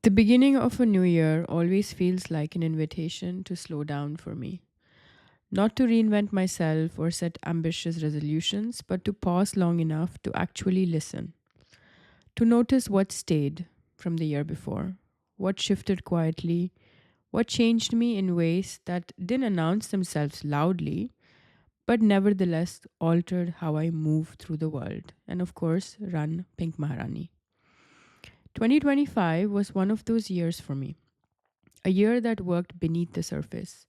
The beginning of a new year always feels like an invitation to slow down for me. Not to reinvent myself or set ambitious resolutions, but to pause long enough to actually listen. To notice what stayed from the year before, what shifted quietly, what changed me in ways that didn't announce themselves loudly, but nevertheless altered how I move through the world. And of course, run Pink Maharani. 2025 was one of those years for me. A year that worked beneath the surface.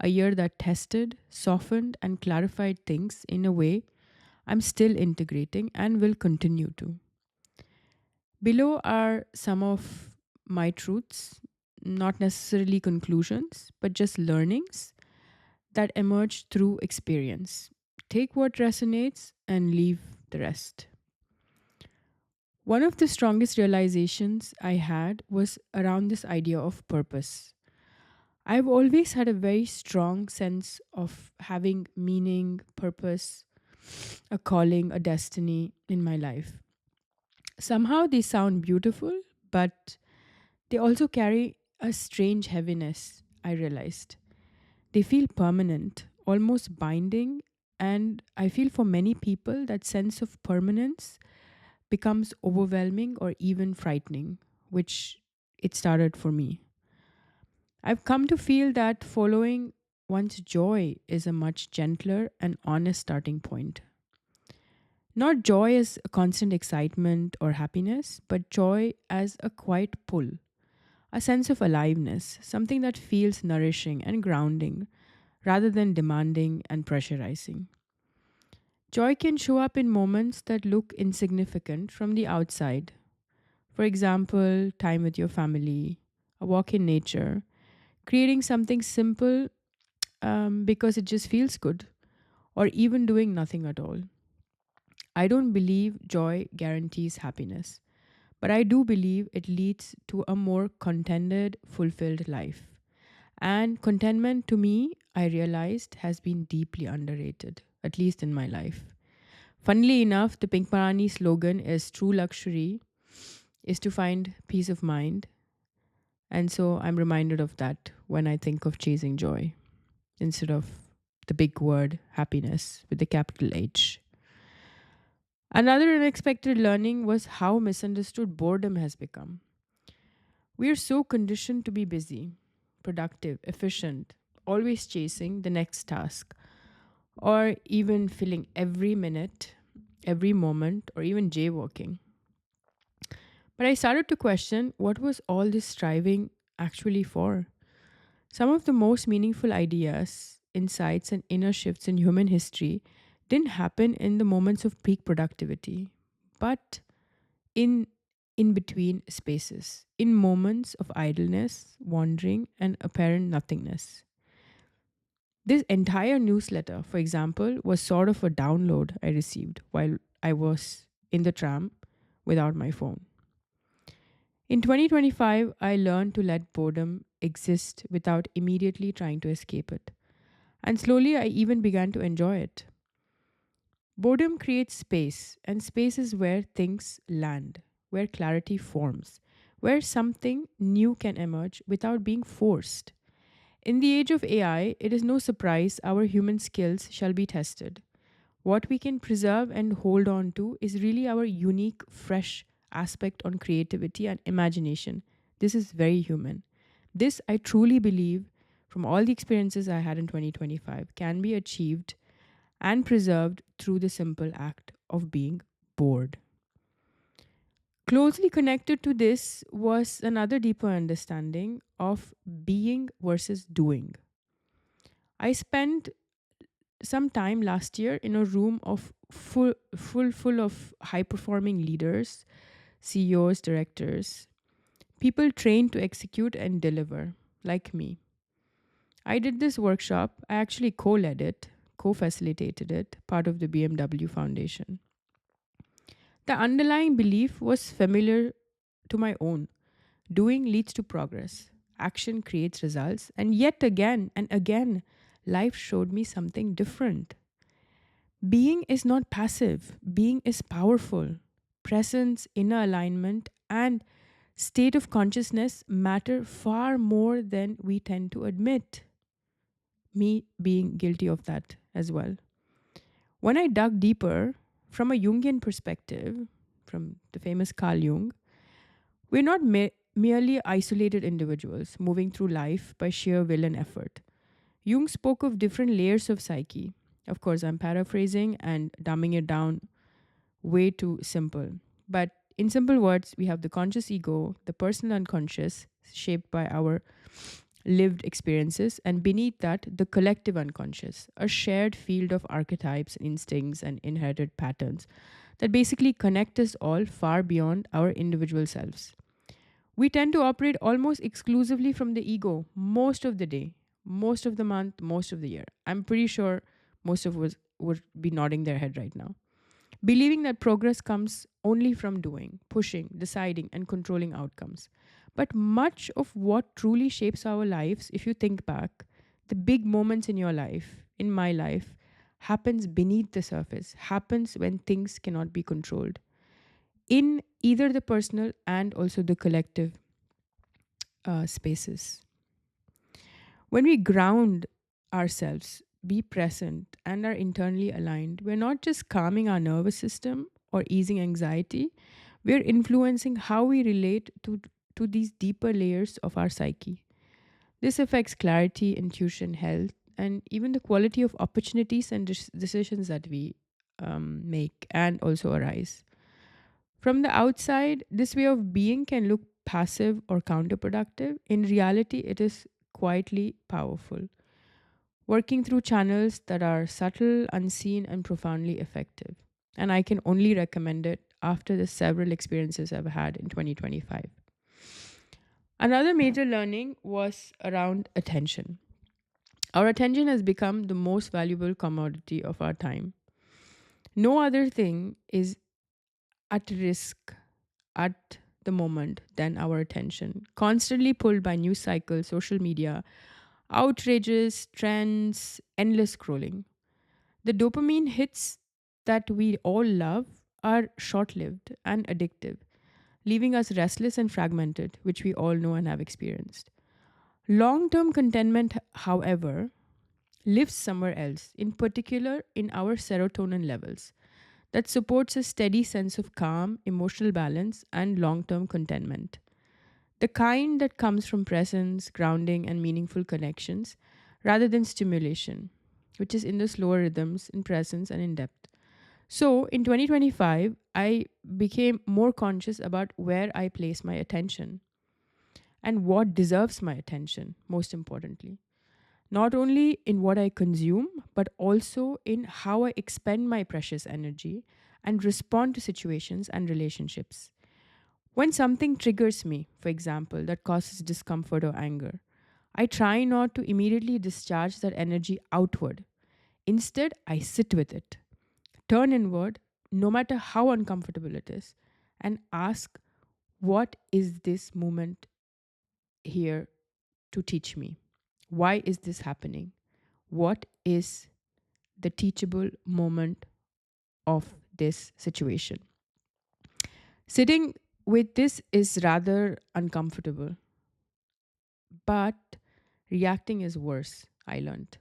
A year that tested, softened, and clarified things in a way I'm still integrating and will continue to. Below are some of my truths, not necessarily conclusions, but just learnings that emerge through experience. Take what resonates and leave the rest. One of the strongest realizations I had was around this idea of purpose. I've always had a very strong sense of having meaning, purpose, a calling, a destiny in my life. Somehow they sound beautiful, but they also carry a strange heaviness, I realized. They feel permanent, almost binding, and I feel for many people that sense of permanence becomes overwhelming or even frightening, which it started for me. I've come to feel that following one's joy is a much gentler and honest starting point. Not joy as a constant excitement or happiness, but joy as a quiet pull, a sense of aliveness, something that feels nourishing and grounding rather than demanding and pressurizing. Joy can show up in moments that look insignificant from the outside. For example, time with your family, a walk in nature, creating something simple because it just feels good, or even doing nothing at all. I don't believe joy guarantees happiness, but I do believe it leads to a more contented, fulfilled life. And contentment to me, I realized, has been deeply underrated, at least in my life. Funnily enough, the Pink Marani slogan is true luxury is to find peace of mind. And so I'm reminded of that when I think of chasing joy instead of the big word happiness with the capital H. Another unexpected learning was how misunderstood boredom has become. We are so conditioned to be busy, productive, efficient, always chasing the next task, or even filling every minute, every moment, or even jaywalking. But I started to question what was all this striving actually for? Some of the most meaningful ideas, insights, and inner shifts in human history didn't happen in the moments of peak productivity, but in in between spaces, in moments of idleness, wandering, and apparent nothingness. This entire newsletter, for example, was sort of a download I received while I was in the tram without my phone. In 2025, I learned to let boredom exist without immediately trying to escape it. And slowly, I even began to enjoy it. Boredom creates space, and space is where things land, where clarity forms, where something new can emerge without being forced. In the age of AI, it is no surprise our human skills shall be tested. What we can preserve and hold on to is really our unique, fresh aspect on creativity and imagination. This is very human. This, I truly believe, from all the experiences I had in 2025, can be achieved and preserved through the simple act of being bored. Closely connected to this was another deeper understanding of being versus doing. I spent some time last year in a room of full of high performing leaders, CEOs, directors, people trained to execute and deliver, like me. I did this workshop. I actually co led it, co facilitated it, part of the BMW Foundation. The underlying belief was familiar to my own. Doing leads to progress, action creates results, and yet again and again, life showed me something different. Being is not passive, being is powerful. Presence, inner alignment, and state of consciousness matter far more than we tend to admit, me being guilty of that as well. When I dug deeper, from a Jungian perspective, from the famous Carl Jung, we're not merely isolated individuals moving through life by sheer will and effort. Jung spoke of different layers of psyche. Of course, I'm paraphrasing and dumbing it down way too simple. But in simple words, we have the conscious ego, the personal unconscious, shaped by our lived experiences, and beneath that, the collective unconscious, a shared field of archetypes, instincts, and inherited patterns that basically connect us all far beyond our individual selves. We tend to operate almost exclusively from the ego most of the day, most of the month, most of the year. I'm pretty sure most of us would be nodding their head right now, believing that progress comes only from doing, pushing, deciding, and controlling outcomes. But much of what truly shapes our lives, if you think back, the big moments in your life, in my life, happens beneath the surface, happens when things cannot be controlled in either the personal and also the collective spaces. When we ground ourselves, be present, and are internally aligned, we're not just calming our nervous system or easing anxiety, we're influencing how we relate to these deeper layers of our psyche. This affects clarity, intuition, health, and even the quality of opportunities and decisions that we make and also arise. From the outside, this way of being can look passive or counterproductive. In reality, it is quietly powerful, working through channels that are subtle, unseen, and profoundly effective. And I can only recommend it after the several experiences I've had in 2025. Another major learning was around attention. Our attention has become the most valuable commodity of our time. No other thing is at risk at the moment than our attention, constantly pulled by news cycles, social media, outrages, trends, endless scrolling. The dopamine hits that we all love are short lived and addictive, leaving us restless and fragmented, which we all know and have experienced. Long term contentment, however, lives somewhere else, in particular in our serotonin levels, that supports a steady sense of calm, emotional balance, and long term contentment. The kind that comes from presence, grounding, and meaningful connections rather than stimulation, which is in the slower rhythms, in presence, and in depth. So in 2025, I became more conscious about where I place my attention and what deserves my attention, most importantly. Not only in what I consume, but also in how I expend my precious energy and respond to situations and relationships. When something triggers me, for example, that causes discomfort or anger, I try not to immediately discharge that energy outward. Instead, I sit with it, turn inward, no matter how uncomfortable it is, and ask, what is this moment here to teach me? Why is this happening? What is the teachable moment of this situation? Sitting with this is rather uncomfortable, but reacting is worse, I learned.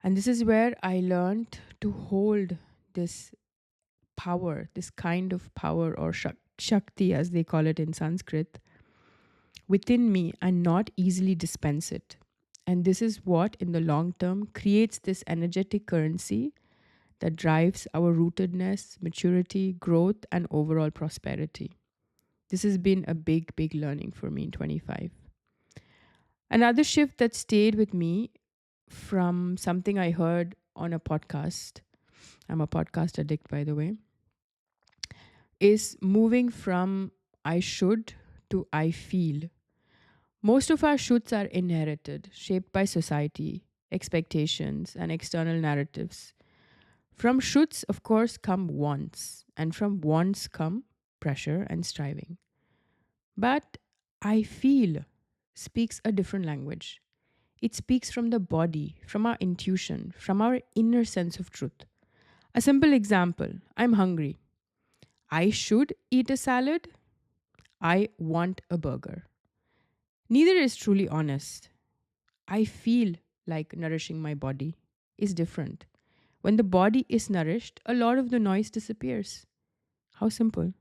And this is where I learned to hold this power, this kind of power or shakti, as they call it in Sanskrit, within me and not easily dispense it. And this is what, in the long term, creates this energetic currency that drives our rootedness, maturity, growth, and overall prosperity. This has been a big, big learning for me in 25. Another shift that stayed with me from something I heard on a podcast, I'm a podcast addict, by the way, is moving from I should to I feel. Most of our shoulds are inherited, shaped by society, expectations, and external narratives. From shoulds, of course, come wants, and from wants come pressure and striving. But I feel speaks a different language. It speaks from the body, from our intuition, from our inner sense of truth. A simple example: I'm hungry. I should eat a salad. I want a burger. Neither is truly honest. I feel like nourishing my body is different. When the body is nourished, a lot of the noise disappears. How simple.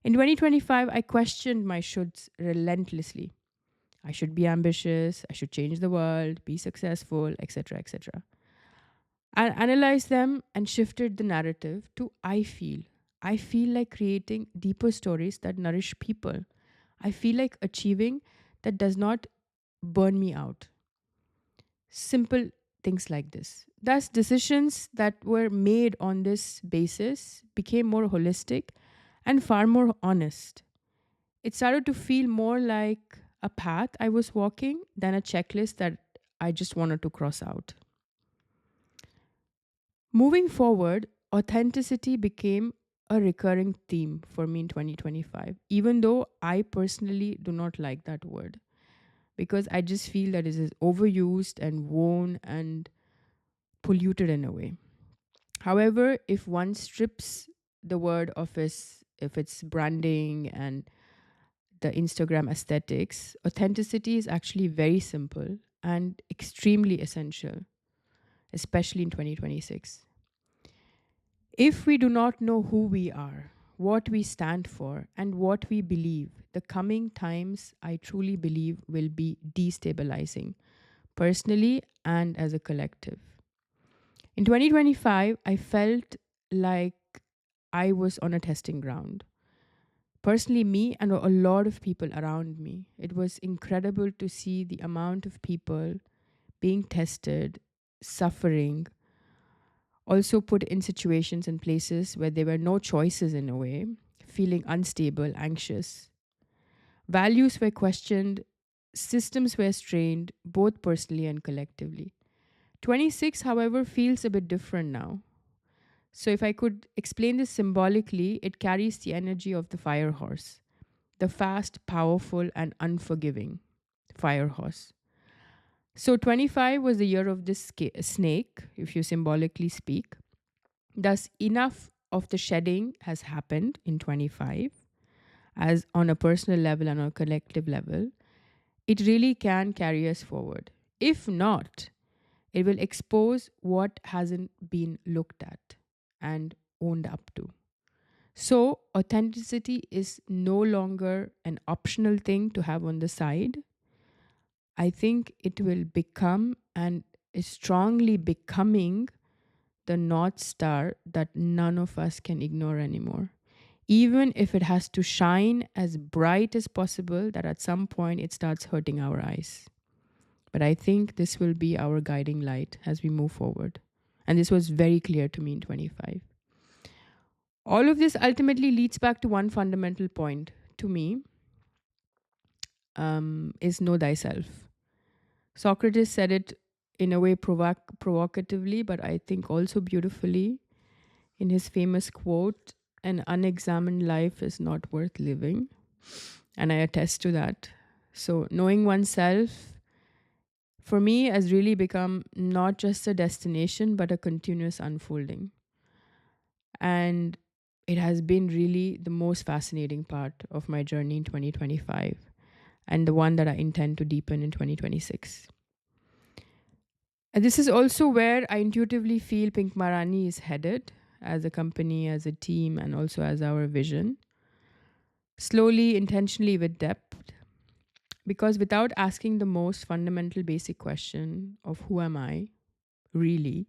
In 2025, I questioned my shoulds relentlessly. I should be ambitious, I should change the world, be successful, etc., etc. I analyzed them and shifted the narrative to I feel. I feel like creating deeper stories that nourish people. I feel like achieving that does not burn me out. Simple things like this. Thus, decisions that were made on this basis became more holistic and far more honest. It started to feel more like a path I was walking than a checklist that I just wanted to cross out. Moving forward, authenticity became a recurring theme for me in 2025, even though I personally do not like that word because I just feel that it is overused and worn and polluted in a way. However, if one strips the word of its, if it's branding and the Instagram aesthetics, authenticity is actually very simple and extremely essential, especially in 2026. If we do not know who we are, what we stand for, and what we believe, the coming times, I truly believe, will be destabilizing, personally and as a collective. In 2025, I felt like I was on a testing ground. Personally, me and a lot of people around me. It was incredible to see the amount of people being tested, suffering, also put in situations and places where there were no choices in a way, feeling unstable, anxious. Values were questioned, systems were strained, both personally and collectively. 26, however, feels a bit different now. So, if I could explain this symbolically, it carries the energy of the fire horse, the fast, powerful, and unforgiving fire horse. So, 25 was the year of this snake, if you symbolically speak. Thus, enough of the shedding has happened in 25, as on a personal level and on a collective level. It really can carry us forward. If not, it will expose what hasn't been looked at and owned up to. So, authenticity is no longer an optional thing to have on the side. I think it will become and is strongly becoming the North Star that none of us can ignore anymore. Even if it has to shine as bright as possible, that at some point it starts hurting our eyes. But I think this will be our guiding light as we move forward. And this was very clear to me in 25. All of this ultimately leads back to one fundamental point to me is know thyself. Socrates said it in a way provocatively, but I think also beautifully in his famous quote, an unexamined life is not worth living. And I attest to that. So, knowing oneself for me has really become not just a destination, but a continuous unfolding. And it has been really the most fascinating part of my journey in 2025 and the one that I intend to deepen in 2026. And this is also where I intuitively feel Pink Marani is headed as a company, as a team, and also as our vision. Slowly, intentionally, with depth, because without asking the most fundamental basic question of who am I, really,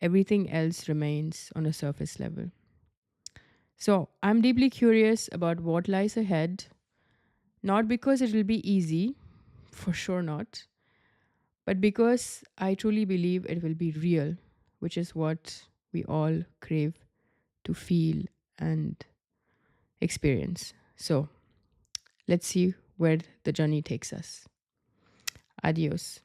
everything else remains on a surface level. So I'm deeply curious about what lies ahead, not because it will be easy, for sure not, but because I truly believe it will be real, which is what we all crave to feel and experience. So let's see where the journey takes us. Adios.